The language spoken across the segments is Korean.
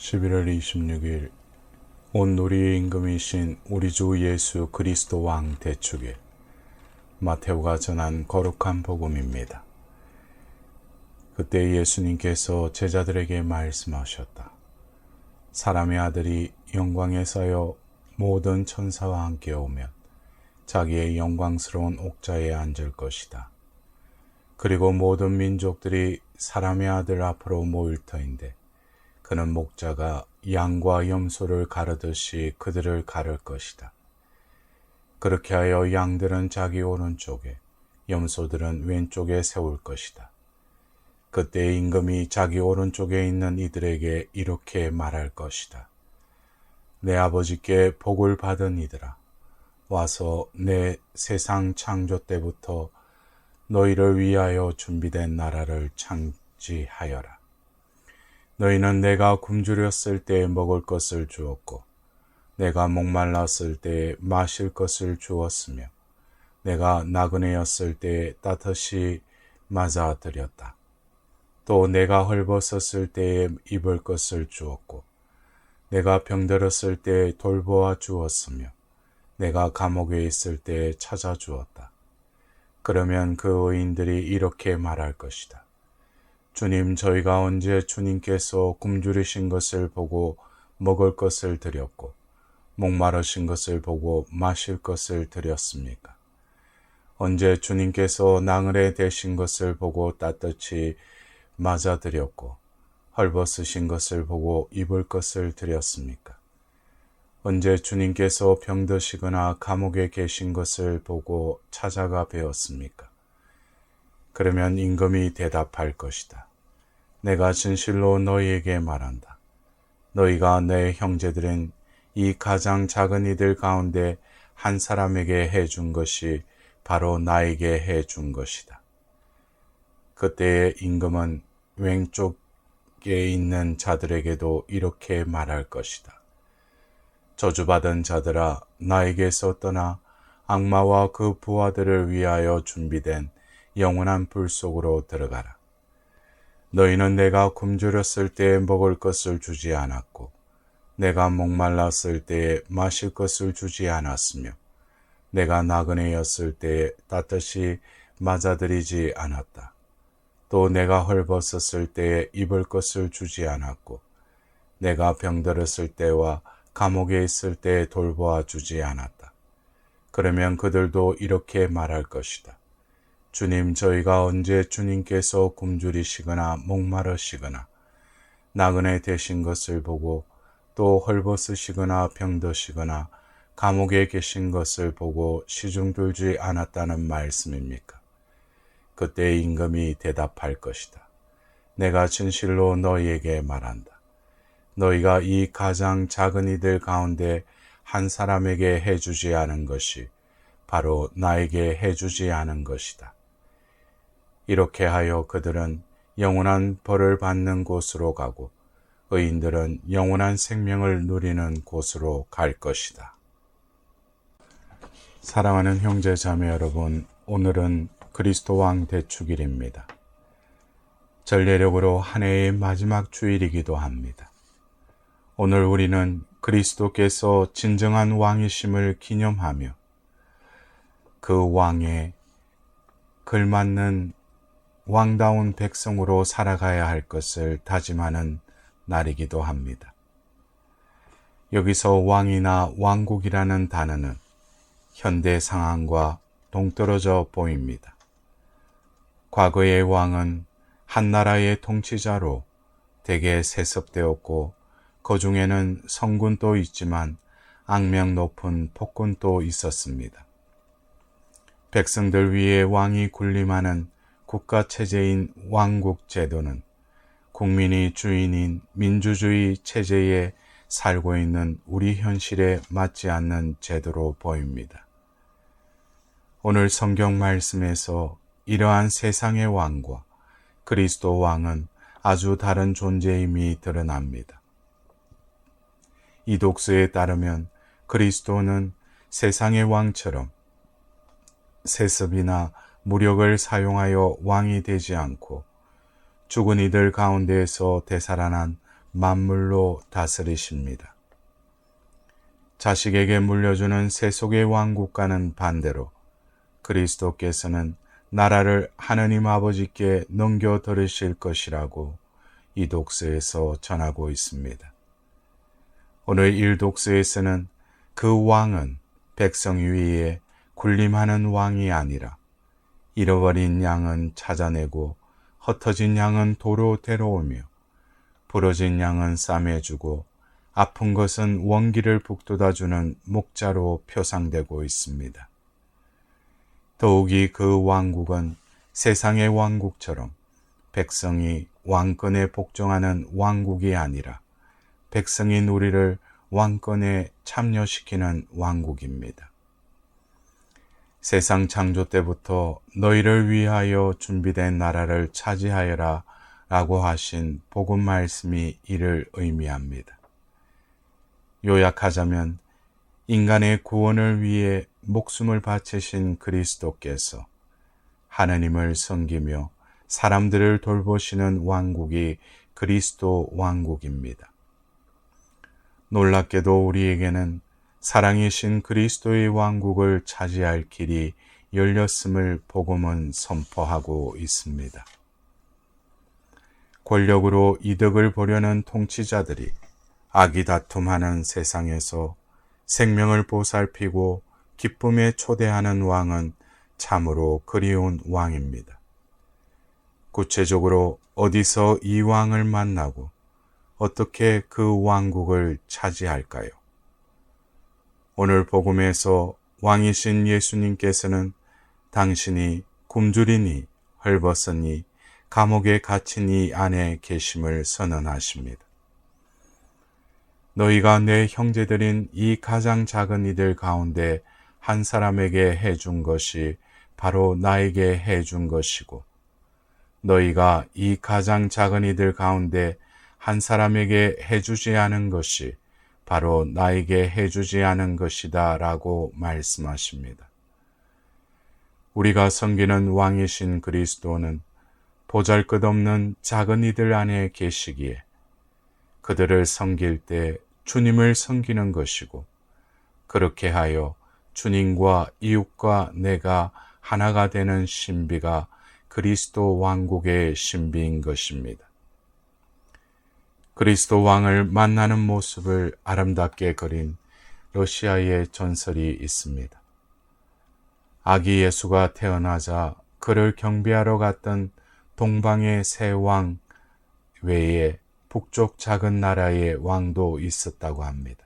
11월 26일 온 우리의 임금이신 우리 주 예수 그리스도 왕 대축일 마테오가 전한 거룩한 복음입니다. 그때 예수님께서 제자들에게 말씀하셨다. 사람의 아들이 영광에 서여 모든 천사와 함께 오면 자기의 영광스러운 옥좌에 앉을 것이다. 그리고 모든 민족들이 사람의 아들 앞으로 모일 터인데 그는 목자가 양과 염소를 가르듯이 그들을 가를 것이다. 그렇게 하여 양들은 자기 오른쪽에, 염소들은 왼쪽에 세울 것이다. 그때 임금이 자기 오른쪽에 있는 이들에게 이렇게 말할 것이다. 내 아버지께 복을 받은 이들아, 와서 내 세상 창조 때부터 너희를 위하여 준비된 나라를 창지하여라. 너희는 내가 굶주렸을 때 먹을 것을 주었고 내가 목말랐을 때 마실 것을 주었으며 내가 나그네였을 때 따뜻이 맞아드렸다. 또 내가 헐벗었을 때에 입을 것을 주었고 내가 병들었을 때 돌보아 주었으며 내가 감옥에 있을 때 찾아주었다. 그러면 그 의인들이 이렇게 말할 것이다. 주님, 저희가 언제 주님께서 굶주리신 것을 보고 먹을 것을 드렸고 목마르신 것을 보고 마실 것을 드렸습니까? 언제 주님께서 나그네 되신 것을 보고 따뜻이 맞아드렸고 헐벗으신 것을 보고 입을 것을 드렸습니까? 언제 주님께서 병드시거나 감옥에 계신 것을 보고 찾아가 뵈었습니까? 그러면 임금이 대답할 것이다. 내가 진실로 너희에게 말한다. 너희가 내 형제들인 이 가장 작은 이들 가운데 한 사람에게 해준 것이 바로 나에게 해준 것이다. 그때의 임금은 왼쪽에 있는 자들에게도 이렇게 말할 것이다. 저주받은 자들아, 나에게서 떠나 악마와 그 부하들을 위하여 준비된 영원한 불 속으로 들어가라. 너희는 내가 굶주렸을 때에 먹을 것을 주지 않았고 내가 목말랐을 때에 마실 것을 주지 않았으며 내가 나그네였을 때에 따뜻이 맞아들이지 않았다. 또 내가 헐벗었을 때에 입을 것을 주지 않았고 내가 병들었을 때와 감옥에 있을 때에 돌보아 주지 않았다. 그러면 그들도 이렇게 말할 것이다. 주님, 저희가 언제 주님께서 굶주리시거나 목마르시거나 나그네 되신 것을 보고 또 헐벗으시거나 병드시거나 감옥에 계신 것을 보고 시중 들지 않았다는 말씀입니까? 그때 임금이 대답할 것이다. 내가 진실로 너희에게 말한다. 너희가 이 가장 작은 이들 가운데 한 사람에게 해주지 않은 것이 바로 나에게 해주지 않은 것이다. 이렇게 하여 그들은 영원한 벌을 받는 곳으로 가고 의인들은 영원한 생명을 누리는 곳으로 갈 것이다. 사랑하는 형제 자매 여러분, 오늘은 그리스도 왕 대축일입니다. 전례력으로 한 해의 마지막 주일이기도 합니다. 오늘 우리는 그리스도께서 진정한 왕이심을 기념하며 그 왕에 걸맞는 왕다운 백성으로 살아가야 할 것을 다짐하는 날이기도 합니다. 여기서 왕이나 왕국이라는 단어는 현대 상황과 동떨어져 보입니다. 과거의 왕은 한 나라의 통치자로 대개 세습되었고 그 중에는 성군도 있지만 악명 높은 폭군도 있었습니다. 백성들 위에 왕이 군림하는 국가체제인 왕국 제도는 국민이 주인인 민주주의 체제에 살고 있는 우리 현실에 맞지 않는 제도로 보입니다. 오늘 성경 말씀에서 이러한 세상의 왕과 그리스도 왕은 아주 다른 존재임이 드러납니다. 이 독서에 따르면 그리스도는 세상의 왕처럼 세습이나 무력을 사용하여 왕이 되지 않고 죽은 이들 가운데에서 되살아난 만물로 다스리십니다. 자식에게 물려주는 세속의 왕국과는 반대로 그리스도께서는 나라를 하느님 아버지께 넘겨드리실 것이라고 이 독서에서 전하고 있습니다. 오늘 1독서에서는 그 왕은 백성 위에 군림하는 왕이 아니라 잃어버린 양은 찾아내고 흩어진 양은 도로 데려오며 부러진 양은 싸매주고 아픈 것은 원기를 북돋아주는 목자로 표상되고 있습니다. 더욱이 그 왕국은 세상의 왕국처럼 백성이 왕권에 복종하는 왕국이 아니라 백성의 누리를 왕권에 참여시키는 왕국입니다. 세상 창조 때부터 너희를 위하여 준비된 나라를 차지하여라 라고 하신 복음 말씀이 이를 의미합니다. 요약하자면 인간의 구원을 위해 목숨을 바치신 그리스도께서 하느님을 섬기며 사람들을 돌보시는 왕국이 그리스도 왕국입니다. 놀랍게도 우리에게는 사랑이신 그리스도의 왕국을 차지할 길이 열렸음을 복음은 선포하고 있습니다. 권력으로 이득을 보려는 통치자들이 악의다툼하는 세상에서 생명을 보살피고 기쁨에 초대하는 왕은 참으로 그리운 왕입니다. 구체적으로 어디서 이 왕을 만나고 어떻게 그 왕국을 차지할까요? 오늘 복음에서 왕이신 예수님께서는 당신이 굶주리니 헐벗으니 감옥에 갇힌 이 안에 계심을 선언하십니다. 너희가 내 형제들인 이 가장 작은 이들 가운데 한 사람에게 해준 것이 바로 나에게 해준 것이고 너희가 이 가장 작은 이들 가운데 한 사람에게 해주지 않은 것이 바로 나에게 해주지 않은 것이다 라고 말씀하십니다. 우리가 섬기는 왕이신 그리스도는 보잘것없는 작은 이들 안에 계시기에 그들을 섬길 때 주님을 섬기는 것이고 그렇게 하여 주님과 이웃과 내가 하나가 되는 신비가 그리스도 왕국의 신비인 것입니다. 그리스도 왕을 만나는 모습을 아름답게 그린 러시아의 전설이 있습니다. 아기 예수가 태어나자 그를 경배하러 갔던 동방의 세 왕 외에 북쪽 작은 나라의 왕도 있었다고 합니다.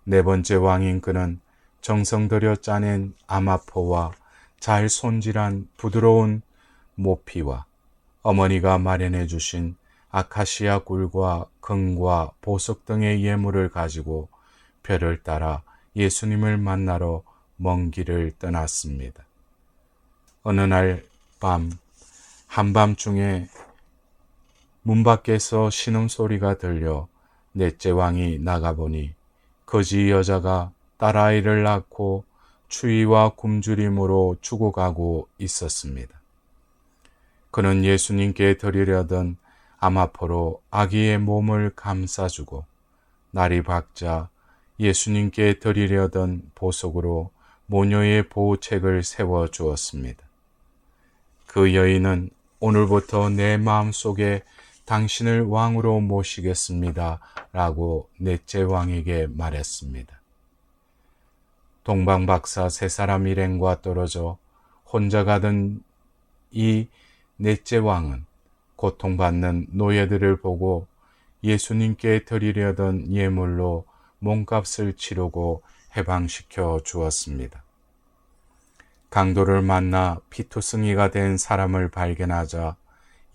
네 번째 왕인 그는 정성 들여 짜낸 아마포와 잘 손질한 부드러운 모피와 어머니가 마련해 주신 아카시아 꿀과 금과 보석 등의 예물을 가지고 별을 따라 예수님을 만나러 먼 길을 떠났습니다. 어느 날 밤 한밤중에 문 밖에서 신음소리가 들려 넷째 왕이 나가보니 거지 여자가 딸아이를 낳고 추위와 굶주림으로 죽어가고 있었습니다. 그는 예수님께 드리려던 아마포로 아기의 몸을 감싸주고 날이 밝자 예수님께 드리려던 보석으로 모녀의 보호책을 세워주었습니다. 그 여인은 오늘부터 내 마음속에 당신을 왕으로 모시겠습니다 라고 넷째 왕에게 말했습니다. 동방박사 세 사람 일행과 떨어져 혼자 가던 이 넷째 왕은 고통받는 노예들을 보고 예수님께 드리려던 예물로 몸값을 치르고 해방시켜 주었습니다. 강도를 만나 피투성이가 된 사람을 발견하자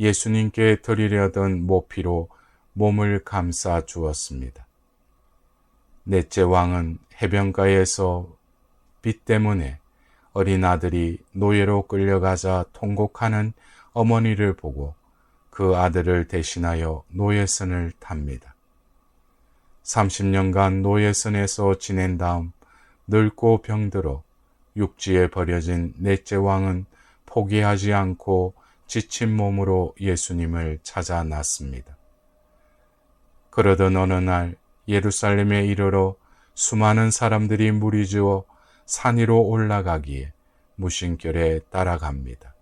예수님께 드리려던 모피로 몸을 감싸 주었습니다. 넷째 왕은 해변가에서 비 때문에 어린 아들이 노예로 끌려가자 통곡하는 어머니를 보고 그 아들을 대신하여 노예선을 탑니다. 30년간 노예선에서 지낸 다음 늙고 병들어 육지에 버려진 넷째 왕은 포기하지 않고 지친 몸으로 예수님을 찾아 났습니다. 그러던 어느 날 예루살렘에 이르러 수많은 사람들이 무리지어 산 위로 올라가기에 무심결에 따라갑니다.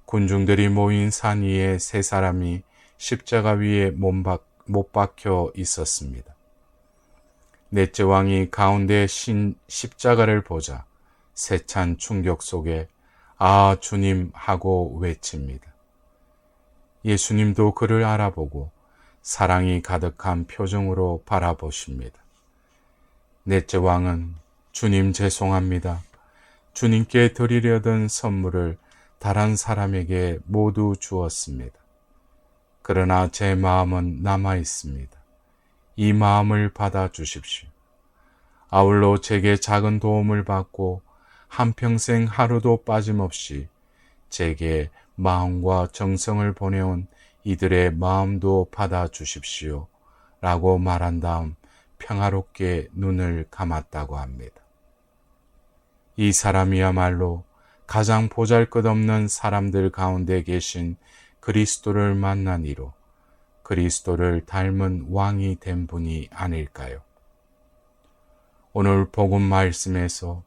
군중들이 모인 산 위에 세 사람이 십자가 위에 못 박혀 있었습니다. 넷째 왕이 가운데 십자가를 보자 세찬 충격 속에 아 주님 하고 외칩니다. 예수님도 그를 알아보고 사랑이 가득한 표정으로 바라보십니다. 넷째 왕은 주님 죄송합니다. 주님께 드리려던 선물을 다른 사람에게 모두 주었습니다. 그러나 제 마음은 남아 있습니다. 이 마음을 받아 주십시오. 아울러 제게 작은 도움을 받고 한평생 하루도 빠짐없이 제게 마음과 정성을 보내온 이들의 마음도 받아 주십시오. 라고 말한 다음 평화롭게 눈을 감았다고 합니다. 이 사람이야말로 가장 보잘것없는 사람들 가운데 계신 그리스도를 만난 이로 그리스도를 닮은 왕이 된 분이 아닐까요? 오늘 복음 말씀에서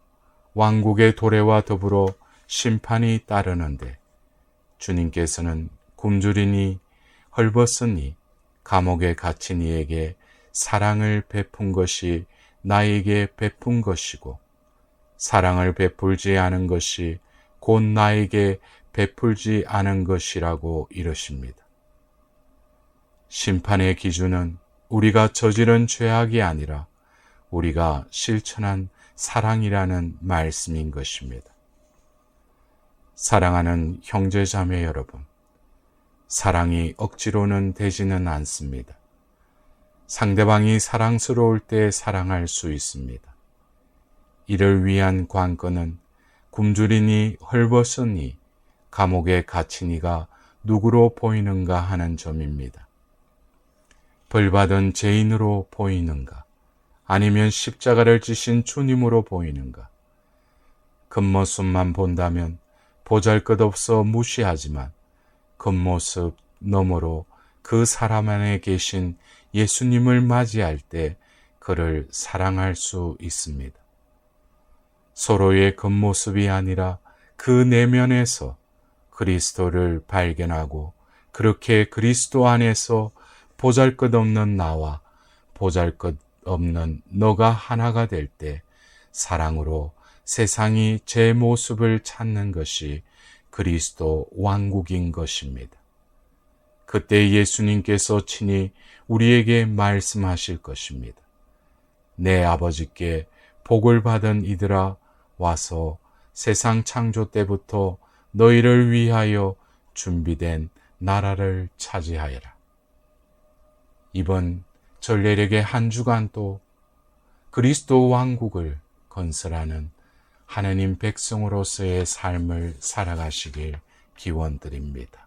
왕국의 도래와 더불어 심판이 따르는데 주님께서는 굶주리니 헐벗으니 감옥에 갇힌 이에게 사랑을 베푼 것이 나에게 베푼 것이고 사랑을 베풀지 않은 것이 곧 나에게 베풀지 않은 것이라고 이러십니다. 심판의 기준은 우리가 저지른 죄악이 아니라 우리가 실천한 사랑이라는 말씀인 것입니다. 사랑하는 형제자매 여러분, 사랑이 억지로는 되지는 않습니다. 상대방이 사랑스러울 때 사랑할 수 있습니다. 이를 위한 관건은 굶주리니 헐벗으니 감옥에 갇히니가 누구로 보이는가 하는 점입니다. 벌받은 죄인으로 보이는가? 아니면 십자가를 지신 주님으로 보이는가? 겉모습만 본다면 보잘것없어 무시하지만 겉모습 너머로 그 사람 안에 계신 예수님을 맞이할 때 그를 사랑할 수 있습니다. 서로의 겉모습이 아니라 그 내면에서 그리스도를 발견하고 그렇게 그리스도 안에서 보잘것없는 나와 보잘것없는 너가 하나가 될 때 사랑으로 세상이 제 모습을 찾는 것이 그리스도 왕국인 것입니다. 그때 예수님께서 친히 우리에게 말씀하실 것입니다. 내 아버지께 복을 받은 이들아 와서 세상 창조 때부터 너희를 위하여 준비된 나라를 차지하여라. 이번 전례력의 한 주간도 그리스도 왕국을 건설하는 하느님 백성으로서의 삶을 살아가시길 기원드립니다.